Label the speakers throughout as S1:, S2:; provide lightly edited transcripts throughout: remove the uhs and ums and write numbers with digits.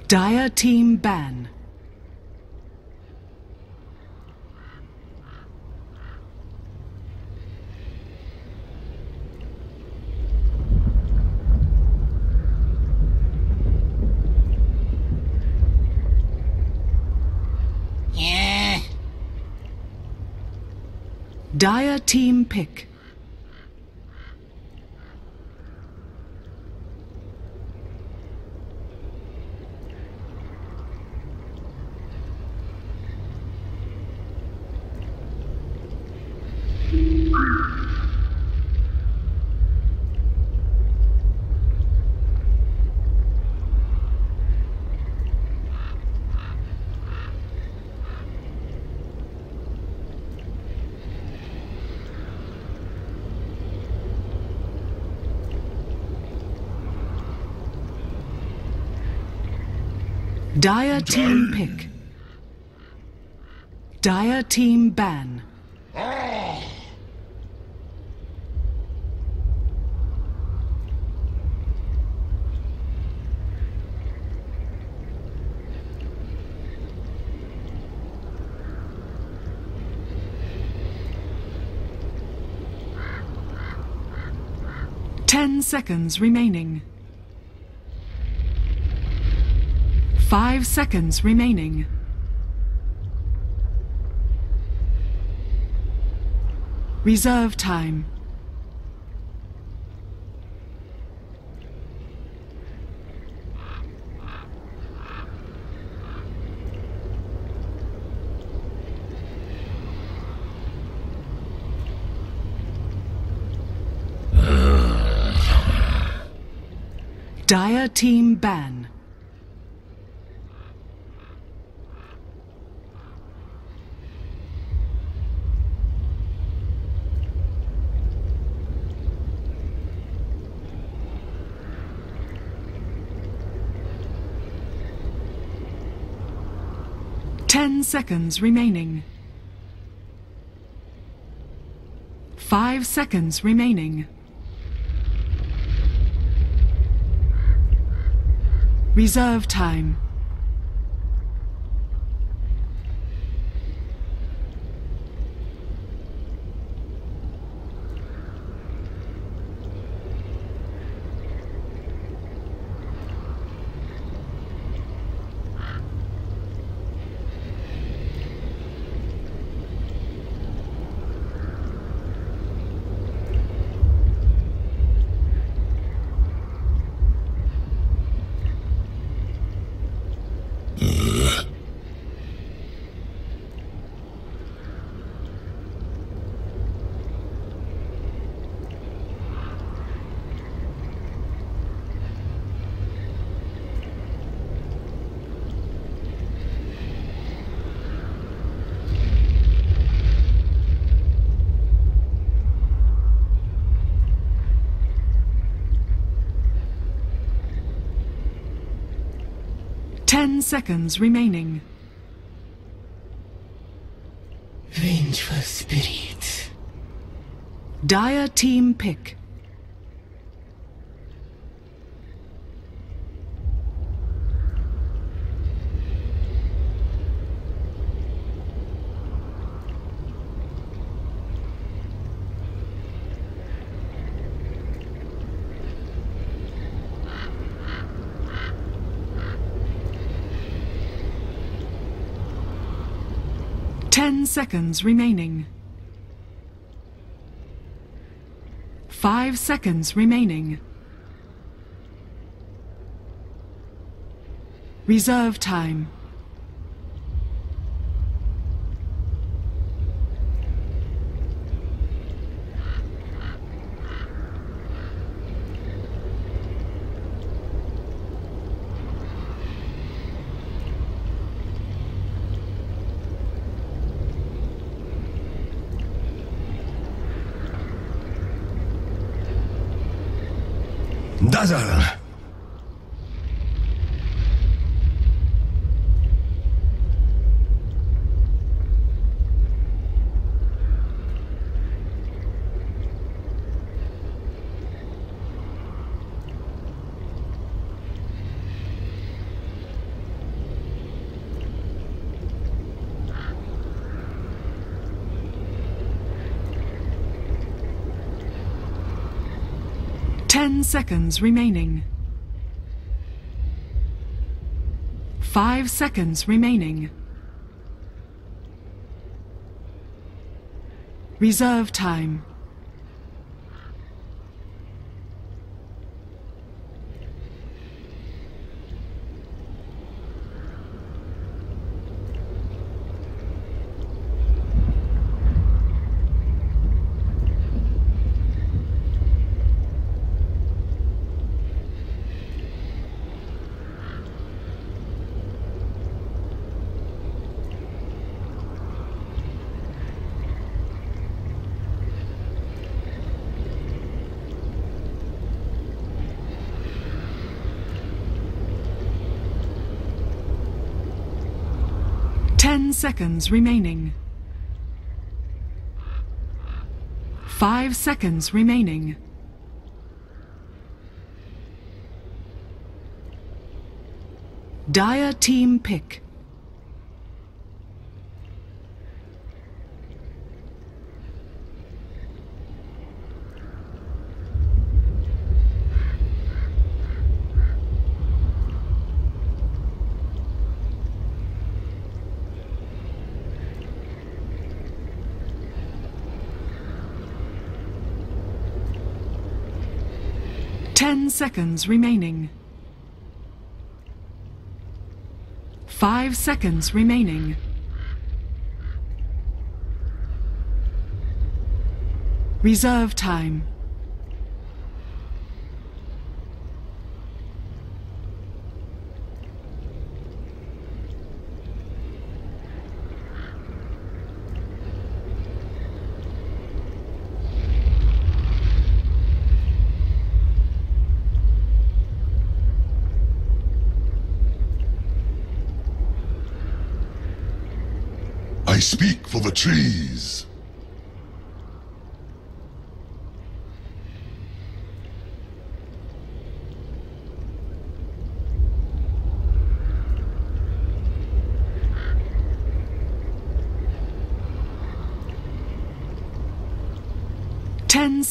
S1: Dire team ban.
S2: Yeah.
S1: Dire team pick. Dire team pick. Dire team ban.
S2: Oh.
S1: 10 seconds remaining. 5 seconds remaining. Reserve time. Dire team ban. Ten seconds remaining. 5 seconds remaining. Reserve time. Ten seconds remaining.
S2: Vengeful spirit.
S1: Dire team pick. Ten seconds remaining. 5 seconds remaining. Reserve time.
S3: Dazzle!
S1: 10 seconds remaining. 5 seconds remaining. Reserve time. Seconds remaining. 5 seconds remaining. Dire team pick. Seconds remaining. 5 seconds remaining. Reserve time.
S3: I speak for the trees.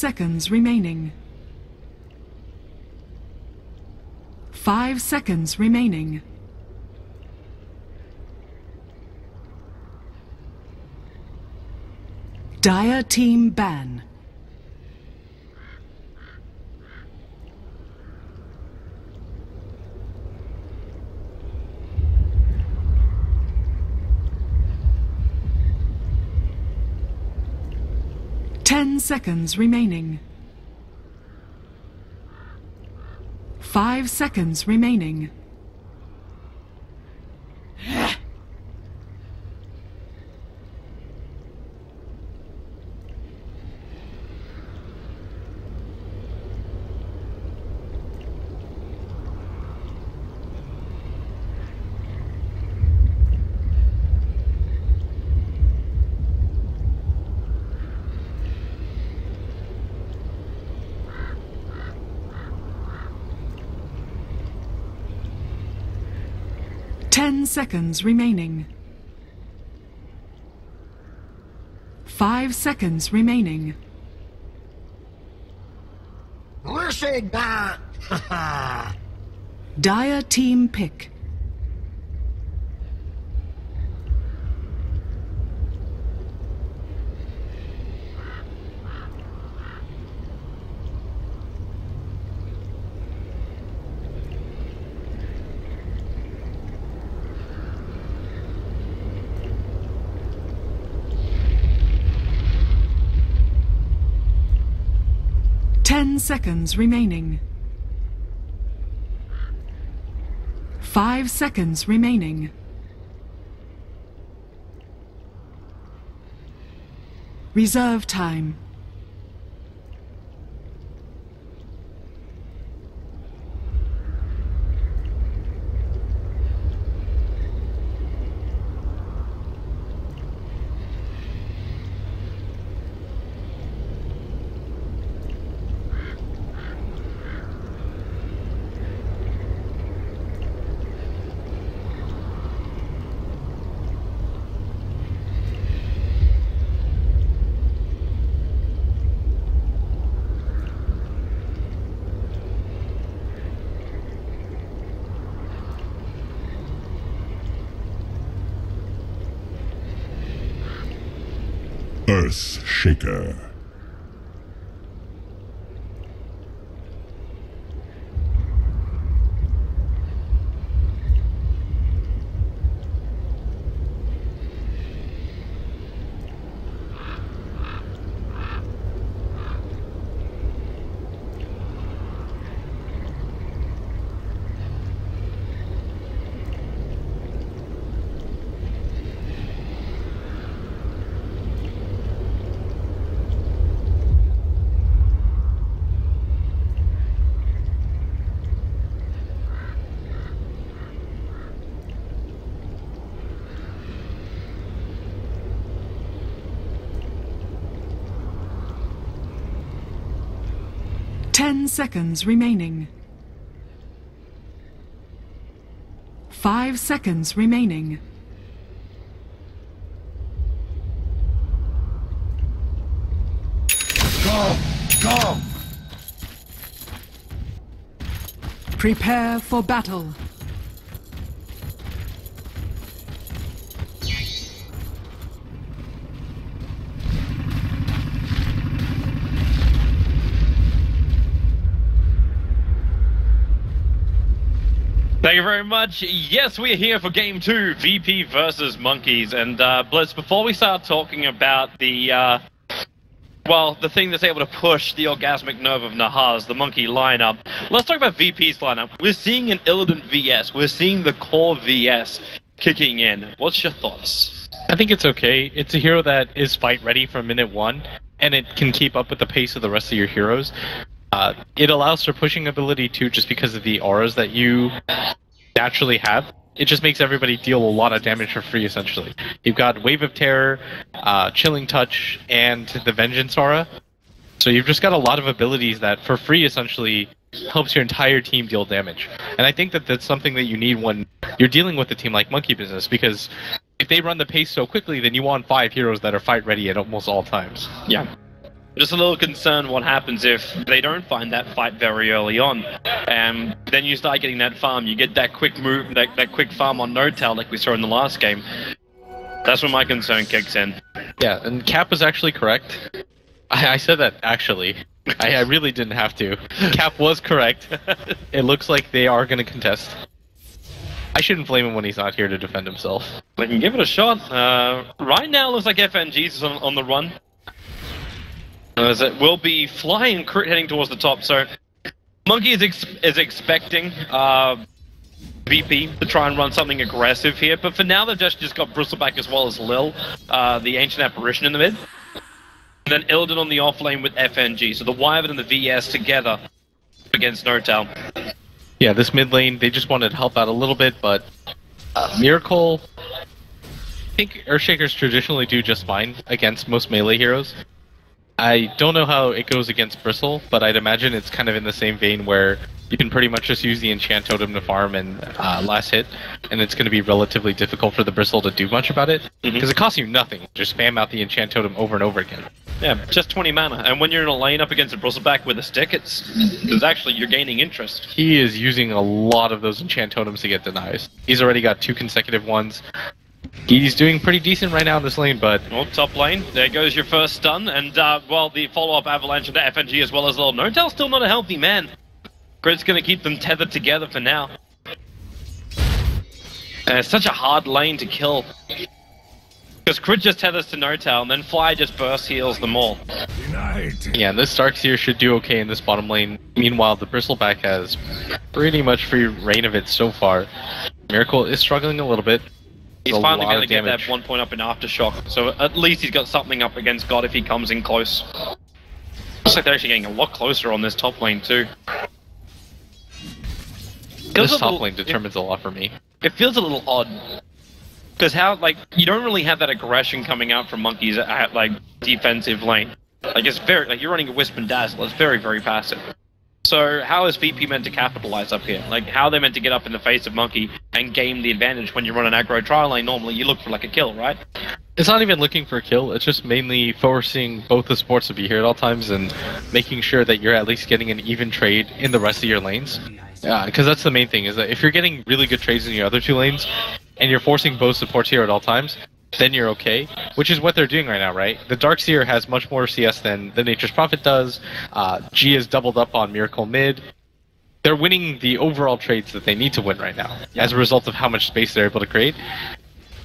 S1: Seconds remaining. 5 seconds remaining. Dire team ban. Seconds remaining. 5 seconds remaining. Seconds remaining. 5 seconds remaining.
S2: Listen,
S1: Dire team pick. Seconds remaining. 5 seconds remaining. Reserve time.
S3: Earthshaker.
S1: Ten seconds remaining. 5 seconds remaining.
S3: Come!
S1: Prepare for battle.
S4: Thank you very much. Yes, we're here for Game 2, VP versus Monkeys. And, Blitz, before we start talking about the, well, the thing that's able to push the orgasmic nerve of Nahaz, the Monkey lineup, let's talk about VP's lineup. We're seeing an Illidan VS. We're seeing the core VS kicking in. What's your thoughts?
S5: I think it's okay. It's a hero that is fight ready from minute 1, and it can keep up with the pace of the rest of your heroes. It allows for pushing ability too, just because of the auras that you naturally have. It just makes everybody deal a lot of damage for free, essentially. You've got Wave of Terror, Chilling Touch, and the Vengeance aura. So you've just got a lot of abilities that, for free, essentially helps your entire team deal damage. And I think that that's something that you need when you're dealing with a team like Monkey Business, because if they run the pace so quickly, then you want 5 heroes that are fight ready at almost all times.
S4: Yeah. Just a little concerned what happens if they don't find that fight very early on. And then you start getting that farm, you get that quick move, that quick farm on No-Tail like we saw in the last game. That's when my concern kicks in.
S5: Yeah, and Cap was actually correct. I said that, actually. I really didn't have to. Cap was correct. It looks like they are going to contest. I shouldn't blame him when he's not here to defend himself.
S4: They can give it a shot. Right now, it looks like FNG's is on the run. As it will be flying crit heading towards the top, so Monkey is expecting VP to try and run something aggressive here, but for now they've just got Bristleback as well as Lil, the Ancient Apparition in the mid, and then Illidan on the off lane with FNG, so the Wyvern and the VS together against No-Tail.
S5: Yeah, this mid lane, they just wanted to help out a little bit, but Miracle, I think Earthshakers traditionally do just fine against most melee heroes. I don't know how it goes against Bristle, but I'd imagine it's kind of in the same vein where you can pretty much just use the Enchant Totem to farm and last hit, and it's going to be relatively difficult for the Bristle to do much about it, because it costs you nothing. Just spam out the Enchant Totem over and over again.
S4: Yeah, just 20 mana, and when you're in a lane up against a Bristleback with a stick, it's actually, you're gaining interest.
S5: He is using a lot of those Enchant Totems to get denies. He's already got 2 consecutive ones. He's doing pretty decent right now in this lane, but...
S4: Oh, top lane, there goes your first stun, and, well, the follow-up avalanche into FNG as well as Lil. No-Tail's still not a healthy man. Grid's gonna keep them tethered together for now. And it's such a hard lane to kill. Because Crit just tethers to No-Tail, and then Fly just burst heals them all.
S5: Yeah, and this Darkseer should do okay in this bottom lane. Meanwhile, the Bristleback has pretty much free reign of it so far. Miracle is struggling a little bit.
S4: He's finally going to get that 1 point up in Aftershock, so at least he's got something up against God if he comes in close. Looks like they're actually getting a lot closer on this top lane too.
S5: This top lane determines a lot for me.
S4: It feels a little odd. Because how, like, you don't really have that aggression coming out from Monkeys at, like, defensive lane. Like, it's very, like, you're running a Wisp and Dazzle, it's very, very passive. So, how is VP meant to capitalize up here? Like, how are they meant to get up in the face of Monkey and gain the advantage when you run an aggro trial lane? Normally, you look for, like, a kill, right?
S5: It's not even looking for a kill, it's just mainly forcing both the supports to be here at all times and making sure that you're at least getting an even trade in the rest of your lanes. Because that's the main thing, is that if you're getting really good trades in your other 2 lanes, and you're forcing both supports here at all times, then you're okay, which is what they're doing right now, right? The Darkseer has much more CS than the Nature's Prophet does. G is doubled up on Miracle mid. They're winning the overall trades that they need to win right now, as a result of how much space they're able to create.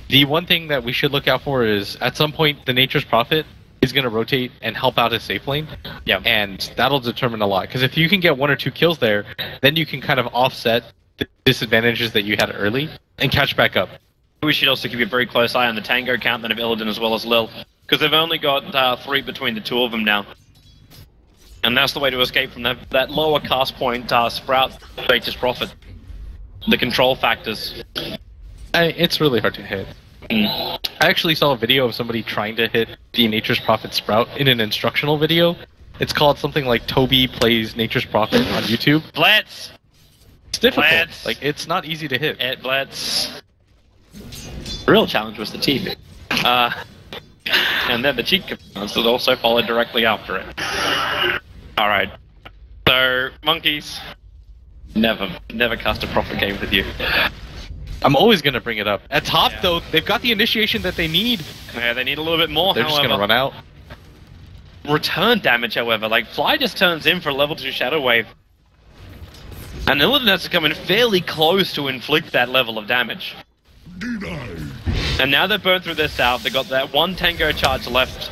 S5: The one thing that we should look out for is, at some point, the Nature's Prophet is going to rotate and help out his safe lane.
S4: Yeah.
S5: And that'll determine a lot. Because if you can get 1 or 2 kills there, then you can kind of offset the disadvantages that you had early and catch back up.
S4: We should also keep a very close eye on the Tango count then of Illidan as well as Lil. Because they've only got 3 between the 2 of them now. And that's the way to escape from that lower cast point Sprout Nature's Prophet. The control factors.
S5: It's really hard to hit. I actually saw a video of somebody trying to hit the Nature's Prophet Sprout in an instructional video. It's called something like Toby Plays Nature's Prophet on YouTube.
S4: Blitz!
S5: It's difficult.
S4: Blitz.
S5: Like, it's not easy to hit.
S4: It Blitz. The real challenge was the TP. And then the cheat commands that also followed directly after it. Alright. So, monkeys. Never cast a proper game with you.
S5: I'm always going to bring it up. At top, though, they've got the initiation that they need.
S4: Yeah, they need a little bit more,
S5: They're just going to run out.
S4: Return damage, however. Like, Fly just turns in for a level 2 Shadow Wave. And Illidan has to come in fairly close to inflict that level of damage. And now they've burned through their south, they've got that 1 Tango charge left.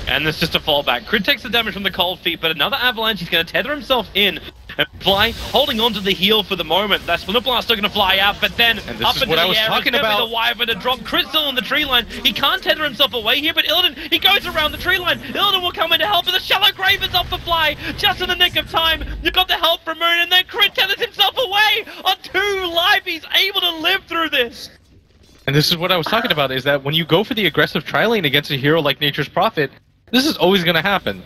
S4: And there's just a fallback. Crit takes the damage from the cold feet, but another avalanche, he's going to tether himself in. And Fly holding on to the heal for the moment. That Splinter Blast still going to fly out, but then up into the air, it's going to be the Wyvern to drop. Crit still on the tree line. He can't tether himself away here, but Illidan, he goes around the tree line. Illidan will come in to help, but the Shallow Grave is off for Fly. Just in the nick of time. You've got the help from Moon, and then Crit tethers himself away on 2 life. He's able to live through this.
S5: And this is what I was talking about, is that when you go for the aggressive tri-lane against a hero like Nature's Prophet, this is always going to happen.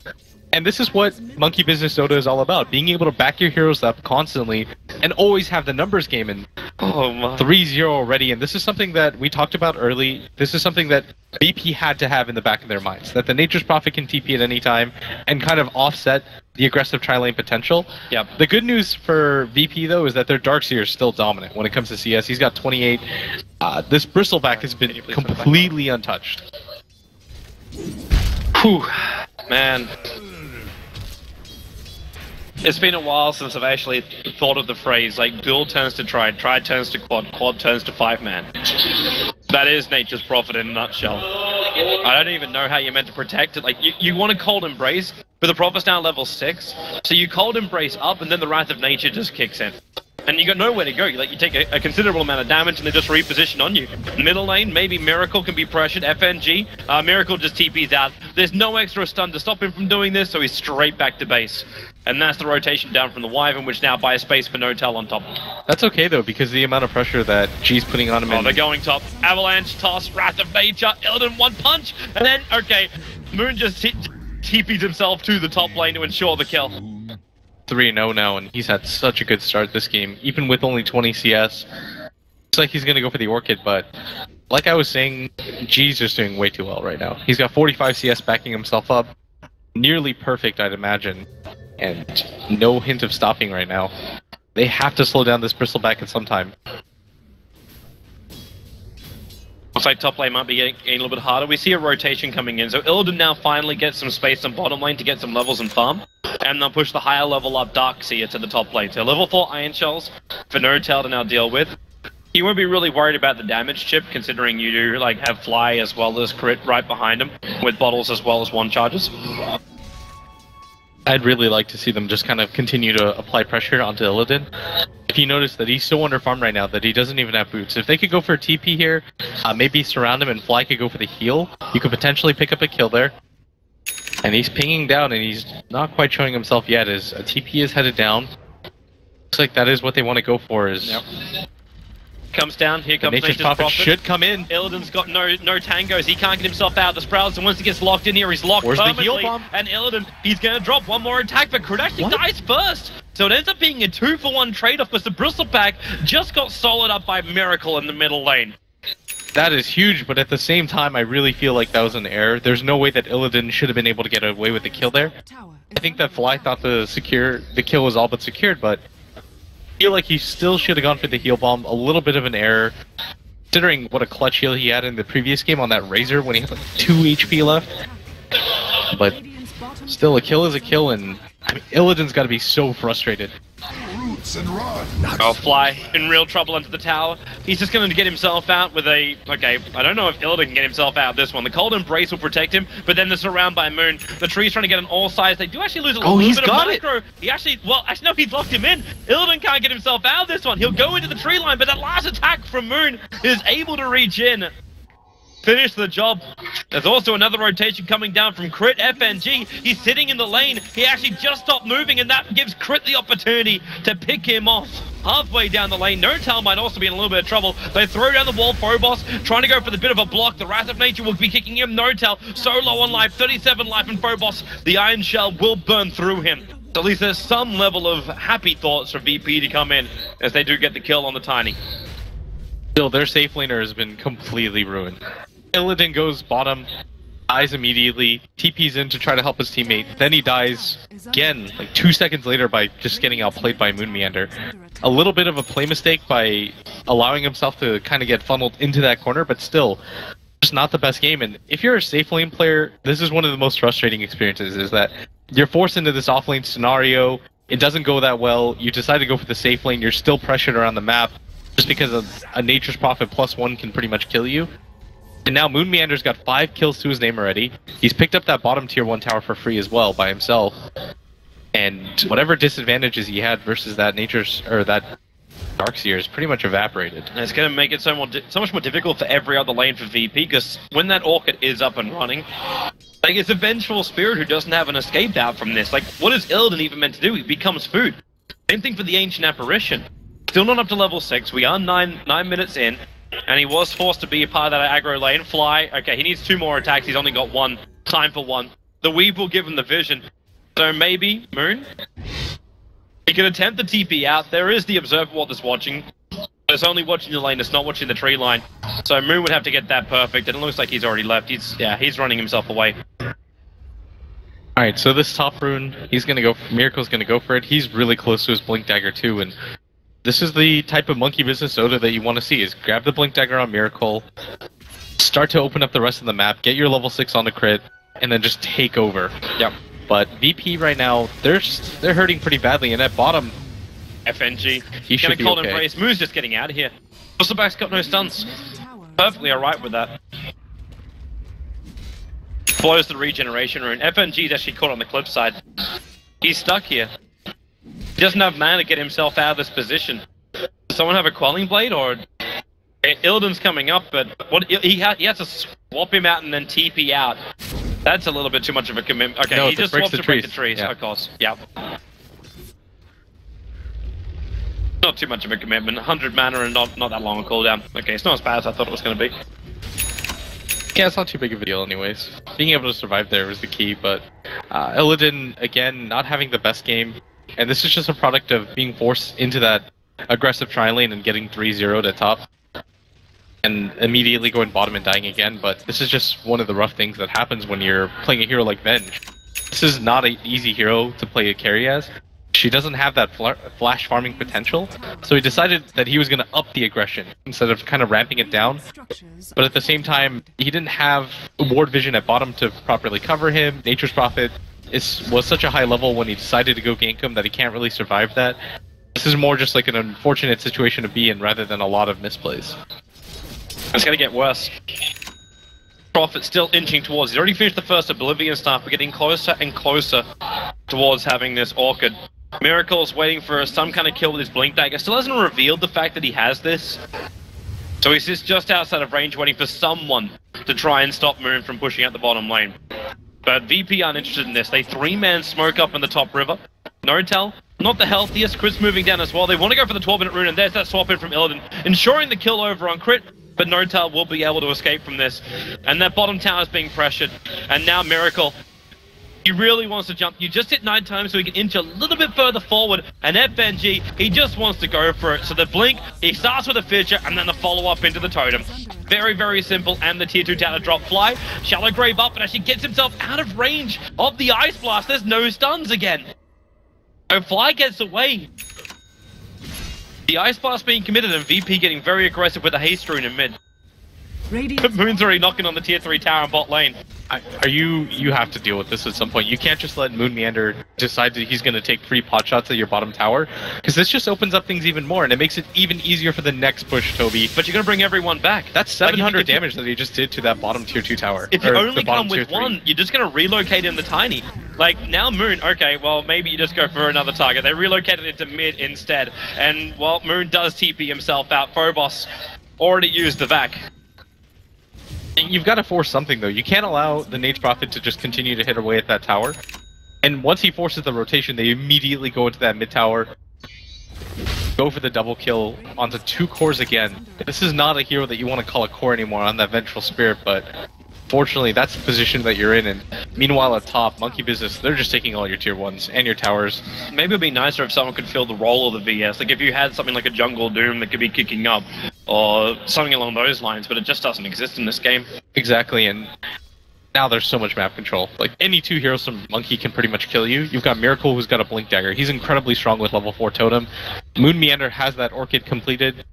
S5: And this is what Monkey Business Dota is all about, being able to back your heroes up constantly and always have the numbers game in 3-0 already. And this is something that we talked about early. This is something that VP had to have in the back of their minds, that the Nature's Prophet can TP at any time and kind of offset the aggressive tri-lane potential.
S4: Yep.
S5: The good news for VP, though, is that their Darkseer is still dominant when it comes to CS. He's got 28. This Bristleback has been completely untouched.
S4: Whew, man. It's been a while since I've actually thought of the phrase, like, duel turns to tri turns to quad turns to 5-man. That is Nature's Prophet in a nutshell. I don't even know how you're meant to protect it. Like, you want to Cold Embrace, but the Prophet's now level 6, so you Cold Embrace up, and then the Wrath of Nature just kicks in. And you got nowhere to go. You take a considerable amount of damage and they just reposition on you. Middle lane, maybe Miracle can be pressured. FNG, Miracle just TP's out. There's no extra stun to stop him from doing this, so he's straight back to base. And that's the rotation down from the Wyvern, which now buys space for No-Tell on top.
S5: That's okay, though, because the amount of pressure that G's putting on him...
S4: Oh, they're going top. Avalanche, Toss, Wrath of Nature, Illidan, 1 punch, and then, okay, Moon just TP's himself to the top lane to ensure the kill.
S5: 3-0 now, and he's had such a good start this game, even with only 20 CS. Looks like he's going to go for the Orchid, but like I was saying, G's just doing way too well right now. He's got 45 CS backing himself up. Nearly perfect, I'd imagine. And no hint of stopping right now. They have to slow down this Bristleback at some time.
S4: Looks like top lane might be getting a little bit harder. We see a rotation coming in, so Illidan now finally gets some space on bottom lane to get some levels and farm. And they'll push the higher level up Darkseer to the top lane. So level 4 Iron Shells for No-Tell to now deal with. You won't be really worried about the damage chip, considering you do have Fly as well as Crit right behind him, with bottles as well as 1 charges.
S5: I'd really like to see them just kind of continue to apply pressure onto Illidan. If you notice that he's so under farm right now that he doesn't even have boots. If they could go for a TP here, maybe surround him and Fly could go for the heal, you could potentially pick up a kill there. And he's pinging down and he's not quite showing himself yet as a TP is headed down. Looks like that is what they want to go for is...
S4: Yep. Comes down, here comes
S5: Nature's Prophet should come in.
S4: Illidan's got no tangos, he can't get himself out of the sprouts, and once he gets locked in here, he's locked permanently.
S5: The heal bomb?
S4: And Illidan, he's gonna drop 1 more attack, but Crit actually dies first! So it ends up being a 2-for-1 trade-off, because the Bristleback just got soloed up by Miracle in the middle lane.
S5: That is huge, but at the same time, I really feel like that was an error. There's no way that Illidan should have been able to get away with the kill there. I think that Fly thought the kill was all but secured, but I feel like he still should have gone for the heal bomb. A little bit of an error. considering what a clutch heal he had in the previous game on that Razor when he had like 2 HP left. But still, a kill is a kill, and I mean, Illidan's got to be so frustrated.
S3: Roots and run.
S4: Oh, Fly in real trouble under the tower. He's just going to get himself out with a... Okay, I don't know if Illidan can get himself out of this one. The Cold Embrace will protect him, but then the surround by Moon. The tree's trying to get on all sides. They do actually lose a little bit of micro. He actually... Well, actually, no, he's locked him in. Illidan can't get himself out of this one. He'll go into the tree line, but that last attack from Moon is able to reach in. Finish the job. There's also another rotation coming down from Crit. FNG, he's sitting in the lane. He actually just stopped moving, and that gives Crit the opportunity to pick him off halfway down the lane. No-Tal might also be in a little bit of trouble. They throw down the wall. Phobos trying to go for the bit of a block. The Wrath of Nature will be kicking him. No-Tal so low on life, 37 life, and Phobos, the Iron Shell will burn through him. So at least there's some level of happy thoughts for VP to come in as they do get the kill on the Tiny.
S5: Still, their safe laner has been completely ruined. Illidan goes bottom, dies immediately, TP's in to try to help his teammate, then he dies again, like 2 seconds later by just getting outplayed by Moon Meander. A little bit of a play mistake by allowing himself to kind of get funneled into that corner, but still, just not the best game. And if you're a safe lane player, this is one of the most frustrating experiences, is that you're forced into this off lane scenario, it doesn't go that well, you decide to go for the safe lane, you're still pressured around the map, just because of a Nature's Prophet +1 can pretty much kill you. And now Moon Meander's got 5 kills to his name already. He's picked up that bottom tier 1 tower for free as well by himself. And whatever disadvantages he had versus that that Darkseer is pretty much evaporated.
S4: And it's going to make it so much more difficult for every other lane for VP, because when that Orchid is up and running, like, it's a vengeful spirit who doesn't have an escape out from this. Like, what is Illidan even meant to do? He becomes food. Same thing for the Ancient Apparition. Still not up to level 6. We are 9 minutes in. And he was forced to be a part of that aggro lane. Fly, okay, he needs 2 more attacks. He's only got 1. Time for 1. The Weave will give him the vision. So maybe, Moon, he can attempt the TP out. There is the Observer Ward that's watching. But it's only watching the lane, it's not watching the tree line. So Moon would have to get that perfect, and it looks like he's already left. He's running himself away.
S5: Alright, so this top rune, Miracle's gonna go for it. He's really close to his Blink Dagger too, and this is the type of monkey business Oda that you want to see, is grab the Blink Dagger on Miracle, start to open up the rest of the map, get your level 6 on the crit, and then just take over.
S4: Yep.
S5: But VP right now, they're hurting pretty badly, and at bottom,
S4: FNG,
S5: he should be
S4: Cold
S5: okay.
S4: Embrace. Moon's just getting out of here. Russellback's got no stuns. Perfectly alright with that. Flows the regeneration rune. FNG's actually caught on the clip side. He's stuck here. He doesn't have mana to get himself out of this position. Does someone have a Quelling Blade, or... Illidan's coming up, but he has to swap him out and then TP out. That's a little bit too much of a commitment. Okay,
S5: no,
S4: he just swaps to break the trees,
S5: yeah.
S4: of course. Yeah. Not too much of a commitment. 100 mana and not that long a cooldown. Okay, it's not as bad as I thought it was going to be.
S5: Yeah, it's not too big of a deal anyways. Being able to survive there was the key, but Illidan, again, not having the best game. And this is just a product of being forced into that aggressive tri-lane and getting 3-0 to top. And immediately going bottom and dying again, but this is just one of the rough things that happens when you're playing a hero like Venge. This is not an easy hero to play a carry as. She doesn't have that flash farming potential, so he decided that he was going to up the aggression instead of kind of ramping it down. But at the same time, he didn't have ward vision at bottom to properly cover him. Nature's Prophet was such a high level when he decided to go gank him that he can't really survive that. This is more just like an unfortunate situation to be in rather than a lot of misplays.
S4: It's going to get worse. Prophet still inching towards. He's already finished the first Oblivion Staff. We're getting closer and closer towards having this Orchid. Miracle's waiting for some kind of kill with his Blink Dagger. Still hasn't revealed the fact that he has this. So he's just outside of range waiting for someone to try and stop Moon from pushing out the bottom lane. But VP aren't interested in this. They 3-man smoke up in the top river. No-Tal, not the healthiest. Crit's moving down as well. They want to go for the 12-minute rune, and there's that swap in from Illidan, ensuring the kill over on Crit. But No-Tal will be able to escape from this. And that bottom tower is being pressured. And now Miracle, he really wants to jump. You just hit 9 times so he can inch a little bit further forward. And FNG, he just wants to go for it. So the blink, he starts with a fissure and then the follow-up into the totem. Very, very simple. And the tier 2 tower drop Fly. Shallow Grave up and actually gets himself out of range of the Ice Blast. There's no stuns again. So Fly gets away. The Ice Blast being committed and VP getting very aggressive with the Haste Rune in mid.
S1: Radiant
S4: Moon's already knocking on the tier 3 tower in bot lane.
S5: You have to deal with this at some point. You can't just let Moon Meander decide that he's going to take 3 pot shots at your bottom tower, because this just opens up things even more, and it makes it even easier for the next push, Toby.
S4: But you're going to bring everyone back.
S5: That's 700 damage that he just did to that bottom tier 2 tower.
S4: If you
S5: or
S4: only
S5: the bottom
S4: come with
S5: tier 3.
S4: one, you're just going to relocate in the tiny. Like, now Moon, okay, well, maybe you just go for another target. They relocated into mid instead. And, well, Moon does TP himself out. Phobos already used the vac.
S5: You've got to force something, though. You can't allow the Nate Prophet to just continue to hit away at that tower. And once he forces the rotation, they immediately go into that mid tower, go for the double kill onto 2 cores again. This is not a hero that you want to call a core anymore on that Vengeful Spirit, but fortunately, that's the position that you're in. And meanwhile, at top, Monkey Business, they're just taking all your tier 1s and your towers.
S4: Maybe it'd be nicer if someone could fill the role of the VS. Like, if you had something like a Jungle Doom that could be kicking up, or something along those lines, but it just doesn't exist in this game.
S5: Exactly, and now there's so much map control. Like, any 2 heroes from Monkey can pretty much kill you. You've got Miracle, who's got a Blink Dagger. He's incredibly strong with level 4 Totem. Moon Meander has that Orchid completed.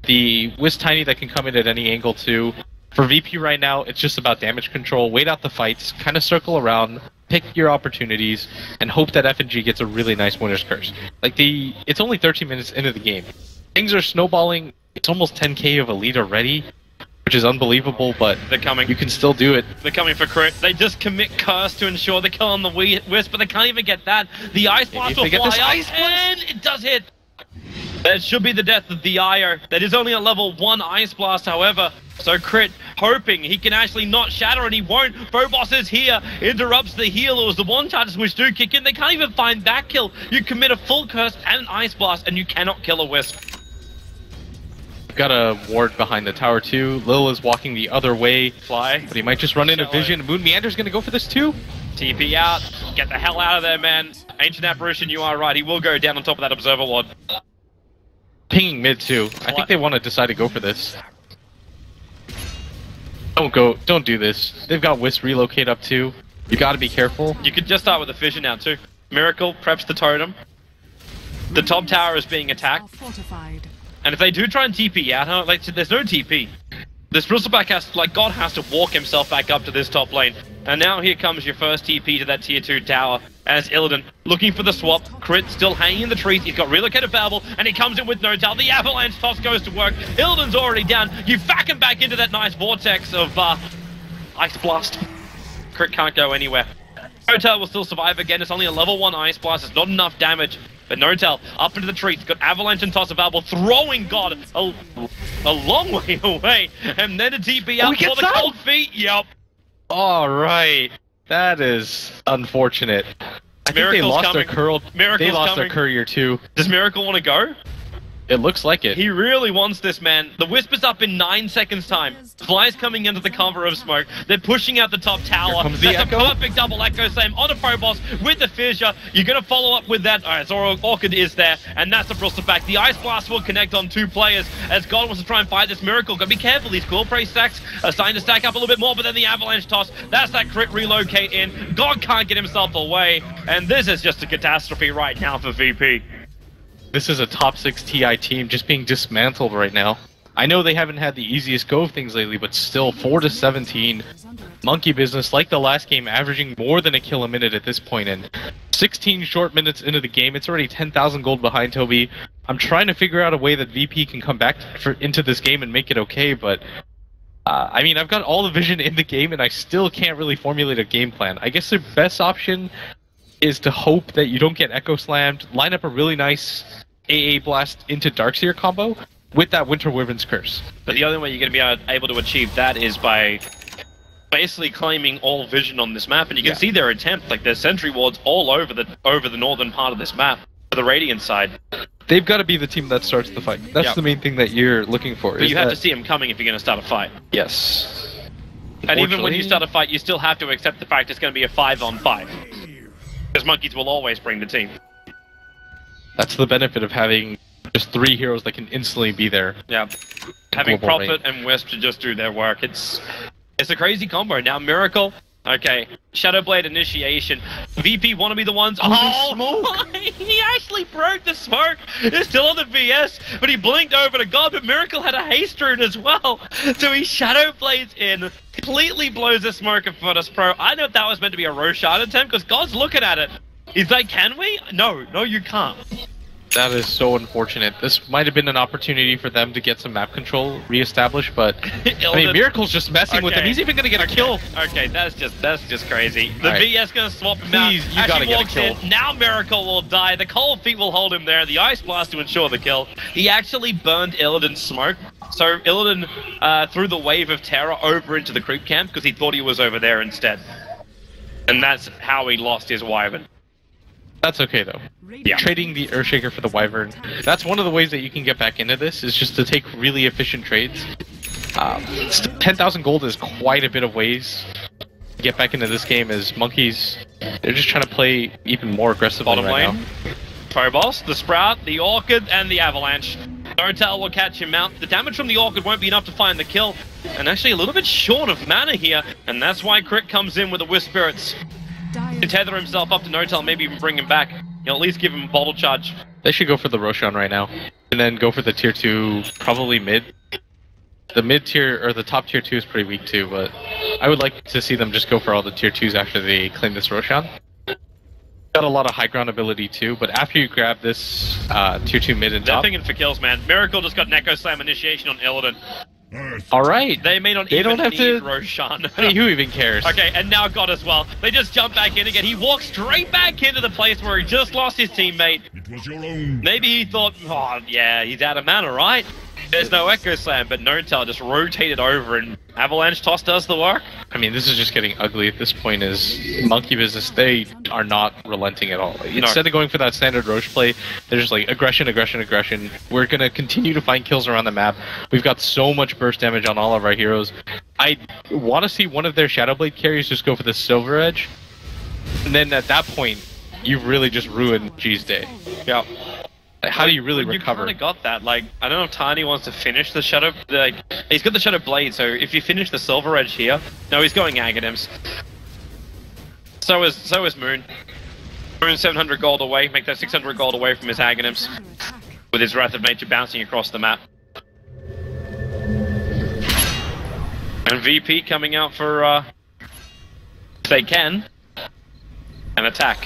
S5: The Wisp Tiny that can come in at any angle, too. For VP right now, it's just about damage control. Wait out the fights, kind of circle around, pick your opportunities, and hope that FNG gets a really nice Winner's Curse. Like, it's only 13 minutes into the game. Things are snowballing. It's almost 10k of a lead already, which is unbelievable, but
S4: they're coming.
S5: You can still do it.
S4: They're coming for crit. They just commit Curse to ensure they kill on the Wisp, but they can't even get that. The Ice Blast will fly up, and it does hit. That should be the death of the Ire. That is only a level 1 Ice Blast, however. So Crit, hoping he can actually not shatter, and he won't. Phobos is here, interrupts the healers. The one-charges which do kick in, they can't even find that kill. You commit a full Curse and an Ice Blast, and you cannot kill a Wisp.
S5: Got a ward behind the tower too. Lil is walking the other way.
S4: Fly.
S5: But he might just run into Vision. Moon Meander's gonna go for this too.
S4: TP out. Get the hell out of there, man. Ancient Apparition, you are right. He will go down on top of that Observer Ward.
S5: Pinging mid too. I think they want to decide to go for this. Don't do this. They've got Wisp relocate up too. You gotta be careful.
S4: You could just start with the Fission now too. Miracle preps the totem. The top tower is being attacked.
S1: fortified.
S4: And if they do try and TP out, like, there's no TP. This Bristleback has, like, God has to walk himself back up to this top lane. And now here comes your first TP to that tier 2 tower. As Illidan looking for the swap. Crit still hanging in the trees. He's got relocated Babel, and he comes in with no tail. The Avalanche toss goes to work. Illidan's already down. You back him back into that nice vortex of Ice Blast. Crit can't go anywhere. Notel will still survive again. It's only a level 1 Ice Blast. It's not enough damage. But Notel up into the trees. Got Avalanche and Toss available. Throwing God a long way away. And then a TP out for the cold feet. Yep.
S5: Alright. That is unfortunate. I think they lost their curl. They lost their courier too.
S4: Does Miracle want to go?
S5: It looks like it.
S4: He really wants this, man. The Wisp is up in 9 seconds time. Fly's coming into the cover of smoke. They're pushing out the top tower.
S5: Here comes the
S4: That's
S5: Echo.
S4: a perfect double Echo slam on a Phobos with the Fissure. You're going to follow up with that. Alright, so Orchid is there, and that's the Bristleback. The Ice Blast will connect on 2 players as God wants to try and fight this Miracle. Gotta be careful, these Quill Prey stacks are starting to stack up a little bit more, but then the Avalanche toss. That's that crit relocate in. God can't get himself away, and this is just a catastrophe right now for VP.
S5: This is a top 6 TI team just being dismantled right now. I know they haven't had the easiest go of things lately, but still 4-17. Monkey Business, like the last game, averaging more than a kill a minute at this point, and 16 short minutes into the game, it's already 10,000 gold behind Toby. I'm trying to figure out a way that VP can come back into this game and make it okay, but I mean, I've got all the vision in the game, and I still can't really formulate a game plan. I guess the best option is to hope that you don't get Echo Slammed, line up a really nice AA Blast into Darkseer combo with that Winter Wyvern's Curse.
S4: But the only way you're going to be able to achieve that is by basically claiming all vision on this map, and you can see their attempt. Like, there's sentry wards all over the northern part of this map, for the Radiant side.
S5: They've got to be the team that starts the fight. That's the main thing that you're looking for.
S4: But you have to see them coming if you're going to start a fight.
S5: Yes.
S4: And even when you start a fight, you still have to accept the fact it's going to be a 5-on-5. Because monkeys will always bring the team.
S5: That's the benefit of having just 3 heroes that can instantly be there.
S4: Yeah. Having Prophet and Wisp to just do their work. It's a crazy combo. Now Miracle Okay, Shadowblade initiation. VP want to be the ones. Oh, he actually broke the smoke. It's still on the VS, but he blinked over to God. But Miracle had a haste rune as well, so he Shadowblades in, completely blows the smoke of Virtus Pro. I know that was meant to be a Roshan attempt because God's looking at it. He's like, "Can we? No, you can't."
S5: That is so unfortunate. This might have been an opportunity for them to get some map control reestablished, but I mean, Miracle's just messing with him. He's even gonna get a kill.
S4: Okay, that's just crazy. The
S5: right.
S4: VS gonna swap him out.
S5: Please, you gotta get a kill.
S4: Now Miracle will die. The cold feet will hold him there. The ice blast to ensure the kill. He actually burned Illidan's smoke. So Illidan threw the wave of terror over into the creep camp because he thought he was over there instead. And that's how he lost his Wyvern.
S5: That's okay though.
S4: Yeah.
S5: Trading the Earthshaker for the Wyvern. That's one of the ways that you can get back into this, is just to take really efficient trades. 10,000 gold is quite a bit of ways to get back into this game, as Monkeys, they're just trying to play even more aggressively
S4: Bottom
S5: right
S4: lane, Phobos, the Sprout, the Orchid, and the Avalanche. Notel will catch him out. The damage from the Orchid won't be enough to find the kill, and actually a little bit short of mana here, and that's why Crit comes in with the Wisp Spirits. To tether himself up to Notel, maybe even bring him back. You'll at least give him a bottle charge.
S5: They should go for the Roshan right now, and then go for the tier 2, probably mid. The mid tier, or the top tier 2 is pretty weak too, but I would like to see them just go for all the tier 2s after they claim this Roshan. Got a lot of high ground ability too, but after you grab this tier 2 mid and
S4: They're
S5: top...
S4: thinking for kills, man. Miracle just got an Echo Slam initiation on Illidan.
S5: Alright.
S4: They may not
S5: They
S4: even
S5: don't have
S4: need
S5: to...
S4: Roshan.
S5: I mean, who even cares?
S4: Okay, and now God as well. They just jump back in again. He walks straight back into the place where he just lost his teammate.
S3: It was your own.
S4: Maybe he thought, oh yeah, he's out of mana, right? There's no Echo Slam, but Notel just rotated over and Avalanche Toss does the work.
S5: I mean, this is just getting ugly at this point. Is Monkey Business, they are not relenting at all. Instead of going for that standard Roche play, they're just like, aggression, aggression, aggression. We're going to continue to find kills around the map. We've got so much burst damage on all of our heroes. I want to see one of their Shadowblade carries just go for the Silver Edge. And then at that point, you've really just ruined G's day.
S4: Yeah.
S5: How do you really
S4: You
S5: recover?
S4: kind of got that. Like, I don't know if Tiny wants to finish the Shadow... Like, he's got the Shadow Blade, so if you finish the Silver Edge here... No, he's going Aghanims. So is Moon. Moon 700 gold away, make that 600 gold away from his Aghanims. With his Wrath of Nature bouncing across the map. And VP coming out for, if they can, an attack.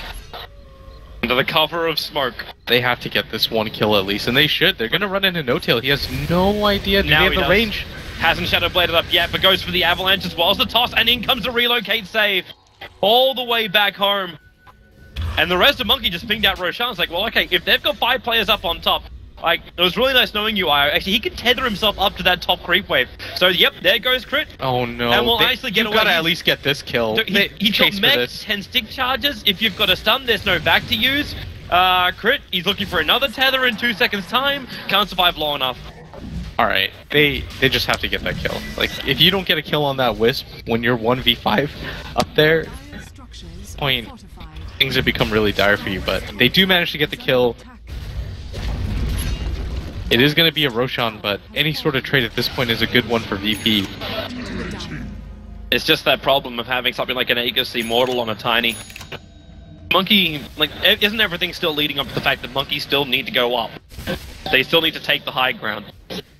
S4: Under the cover of smoke.
S5: They have to get this one kill at least, and they should. They're gonna run into No-Tail. He has no idea. Do they have the range?
S4: Hasn't Shadow Bladed up yet, but goes for the Avalanche as well as the toss, and in comes the relocate save. All the way back home. And the rest of Monkey just pinged out Roshan's like, well, okay, if they've got 5 players up on top, like, it was really nice knowing you, Io. Actually, he can tether himself up to that top creep wave. So, yep, there goes Crit.
S5: Oh no.
S4: And we'll actually get
S5: You've
S4: away.
S5: gotta at least get this kill.
S4: So he's got
S5: Chase for
S4: mech,
S5: this.
S4: 10 stick charges. If you've got a stun, there's no back to use. Crit, he's looking for another tether in 2 seconds time. Can't survive long enough.
S5: Alright, they just have to get that kill. Like, if you don't get a kill on that Wisp when you're 1v5 up there, point, things have become really dire for you, but they do manage to get the kill. It is going to be a Roshan, but any sort of trade at this point is a good one for VP.
S4: It's just that problem of having something like an Aegis Immortal on a Tiny. Monkey, like, isn't everything still leading up to the fact that Monkey still need to go up? They still need to take the high ground.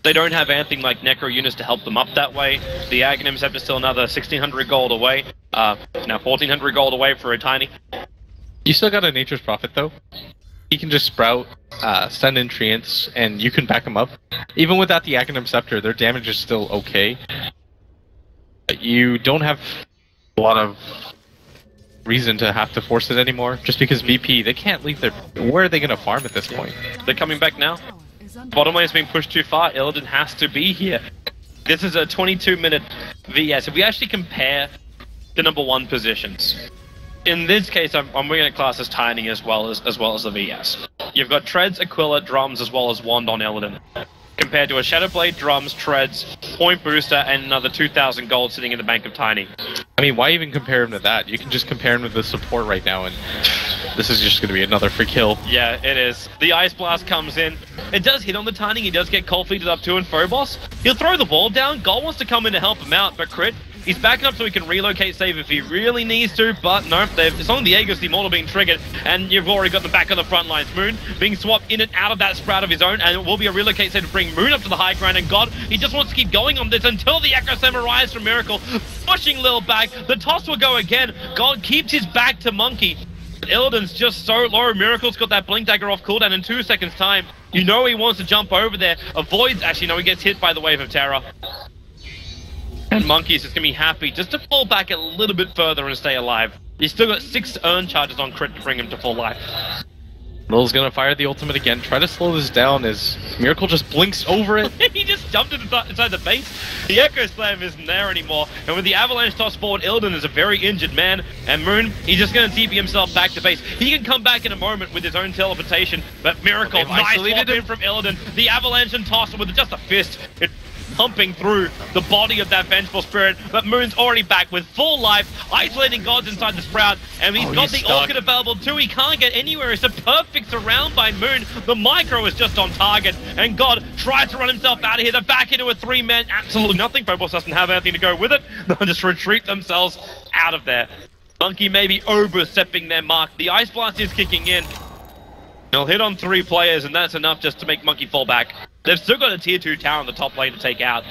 S4: They don't have anything like Necro units to help them up that way. The Aghanims have to still another 1,600 gold away. Now 1,400 gold away for a Tiny.
S5: You still got a Nature's Prophet, though. He can just sprout, send in Treants, and you can back him up. Even without the Aghanim Scepter, their damage is still okay. You don't have a lot of reason to have to force it anymore, just because VP, they can't leave their... Where are they going to farm at this point?
S4: They're coming back now. Bottom lane's being pushed too far. Illidan has to be here. This is a 22-minute VS. If we actually compare the number 1 positions, in this case, I'm going to class as Tiny as well as the VS. You've got Treads, Aquila, Drums, as well as Wand on Illidan. Compared to a Shadowblade, Drums, Treads, Point Booster, and another 2,000 gold sitting in the bank of Tiny.
S5: I mean, why even compare him to that? You can just compare him with the support right now, and this is just going to be another free kill.
S4: Yeah, it is. The Ice Blast comes in. It does hit on the Tiny. He does get cold feeted up too, and Phobos. He'll throw the ball down. Gol wants to come in to help him out, but Crit He's backing up so he can relocate save if he really needs to, but nope, it's only the Aegis Immortal being triggered, and you've already got them back on the front lines. Moon being swapped in and out of that sprout of his own, and it will be a relocate save to bring Moon up to the high ground, and God, he just wants to keep going on this until the Echo Slam arrives from Miracle, pushing Lil back. The toss will go again. God keeps his back to Monkey. Illidan's just so low. Miracle's got that Blink Dagger off cooldown in 2 seconds time. You know he wants to jump over there. Avoids, actually no, he gets hit by the Wave of Terror. And Monkey's just gonna be happy just to fall back a little bit further and stay alive. He's still got 6 earn charges on crit to bring him to full life.
S5: Lil's gonna fire the ultimate again, try to slow this down as Miracle just blinks over it.
S4: He just jumped inside the base. The Echo Slam isn't there anymore. And with the Avalanche toss forward, Illidan is a very injured man. And Moon, he's just gonna TP himself back to base. He can come back in a moment with his own teleportation. But Miracle, nice swap in from Illidan. The Avalanche and toss with just a fist. It pumping through the body of that Vengeful Spirit, but Moon's already back with full life, isolating Gods inside the Sprout, and he's got the Orchid available too. He can't get anywhere. It's a perfect surround by Moon. The Micro is just on target, and God tries to run himself out of here. They're back into a 3-man, absolutely nothing. Phobos doesn't have anything to go with it. They'll just retreat themselves out of there. Monkey may be overstepping their mark. The Ice Blast is kicking in. They'll hit on 3 players, and that's enough just to make Monkey fall back. They've still got a tier 2 tower on the top lane to take out.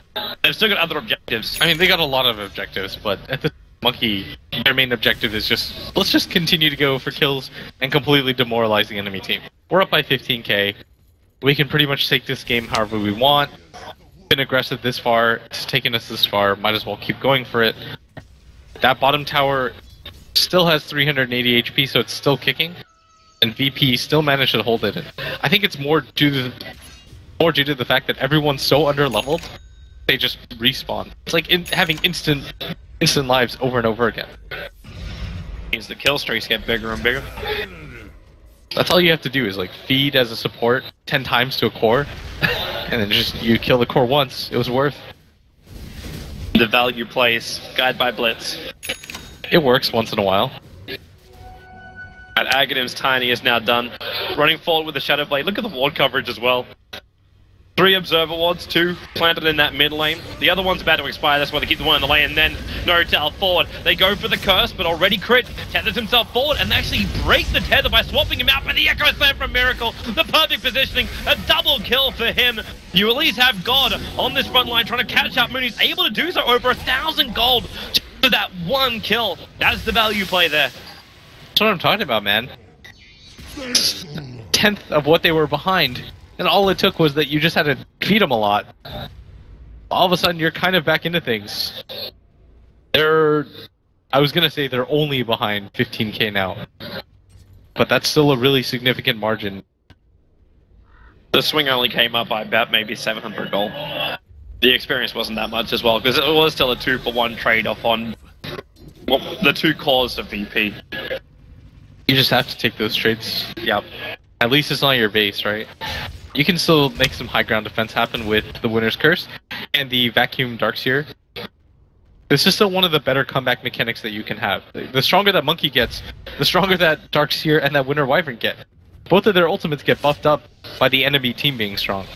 S4: They've still got other objectives.
S5: I mean, they got a lot of objectives, but at the Monkey, their main objective is let's just continue to go for kills and completely demoralize the enemy team. We're up by 15k. We can pretty much take this game however we want. Been aggressive this far, it's taken us this far, might as well keep going for it. That bottom tower still has 380 HP, so it's still kicking. And VP still managed to hold it. I think it's more due to the fact that everyone's so underleveled, they just respawn. It's like having instant lives over and over again.
S4: Means the kill streaks get bigger and bigger.
S5: That's all you have to do is like feed as a support 10 times to a core, and then just you kill the core once. It was worth.
S4: The value plays, guide by Blitz.
S5: It works once in a while.
S4: Aghanims Tiny is now done. Running forward with the Shadow Blade. Look at the ward coverage as well. 3 Observer wards, 2 planted in that mid lane. The other one's about to expire, that's why they keep the one in the lane, and then No-Tal forward. They go for the curse, but already crit. Tethers himself forward, and they actually break the tether by swapping him out by the Echo Slam from Miracle. The perfect positioning, a double kill for him. You at least have God on this front line trying to catch up. Moon, he's able to do so, over 1,000 gold to that 1 kill. That's the value play there.
S5: That's what I'm talking about, man. 10th of what they were behind, and all it took was that you just had to feed them a lot. All of a sudden, you're kind of back into things. I was gonna say they're only behind 15k now, but that's still a really significant margin.
S4: The swing only came up by about maybe 700 gold. The experience wasn't that much as well, because it was still a 2-for-1 trade-off on the 2 cores of VP.
S5: You just have to take those trades.
S4: Yep.
S5: At least it's not your base, right? You can still make some high ground defense happen with the Winner's Curse and the Vacuum Darkseer. This is still one of the better comeback mechanics that you can have. The stronger that Monkey gets, the stronger that Darkseer and that Winter Wyvern get. Both of their ultimates get buffed up by the enemy team being strong.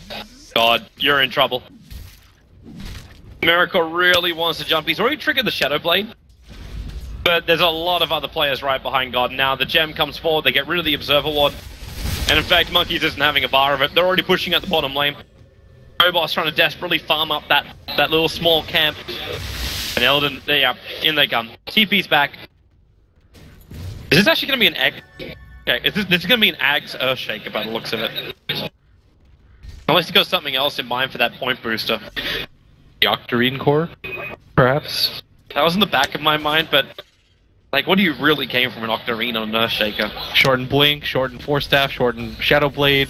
S4: God, you're in trouble. Miracle really wants to jump. He's already triggered the Shadow Blade. But there's a lot of other players right behind God. Now the gem comes forward, they get rid of the Observer Ward. And in fact, Monkeys isn't having a bar of it. They're already pushing at the bottom lane. Robot's trying to desperately farm up that little small camp. And Illidan, yeah, in they come. TP's back. Is this actually going to be an egg? Okay, this is going to be an Ag's Earthshaker by the looks of it. Unless he got something else in mind for that point booster.
S5: The Octarine core, perhaps?
S4: That was in the back of my mind, but like, what do you really gain from an Octarine on an Earthshaker?
S5: Shorten Blink, shorten Force Staff, shorten Shadow Blade,